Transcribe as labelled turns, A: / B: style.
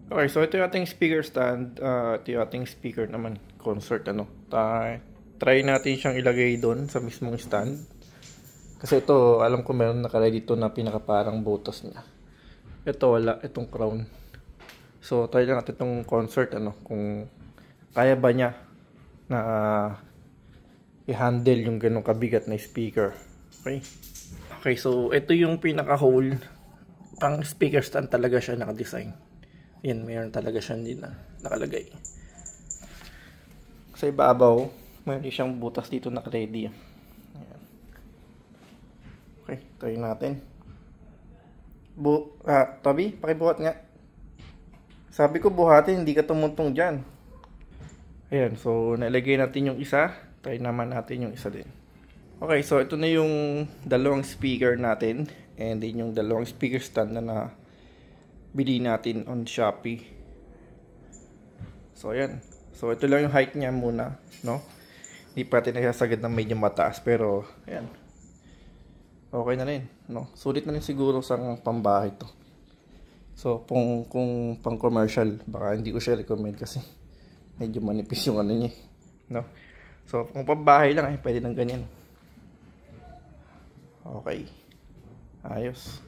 A: Okay, so ito yung ating speaker stand. Ito yung ating speaker naman. Concert, ano. Try natin siyang ilagay doon sa mismong stand. Kasi ito, alam ko meron nakalagay dito na pinakaparang butas niya. Ito, wala. Itong crown. So, try lang natin itong concert, ano. Kung kaya ba niya na i-handle yung ganong kabigat na speaker. Okay. Okay, so ito yung pinaka-hole. Pang speaker stand talaga siya naka-design. Yan, mayroon talaga siya din na nakalagay. Sa ibabaw, mayroon siyang butas dito naka-ready. Ayan. Okay, try natin. Toby, pakibuhat nga. Sabi ko buhatin, hindi ka tumuntong dyan. Ayan, so nalagay natin yung isa. Try naman natin yung isa din. Okay, so ito na yung dalawang speaker natin. And din yung dalawang speaker stand na bili natin on Shopee. So ayan. So ito lang yung height niya muna, no? Hindi pa natin nasasagad ng medyo mataas, pero ayan. Okay na rin, no? Sulit na rin siguro sa pambahay to. So kung pang commercial, baka hindi ko siya recommend kasi medyo manipis yung ano niya, no? So kung pambahay lang, pwede nang ganyan. Okay. Ayos.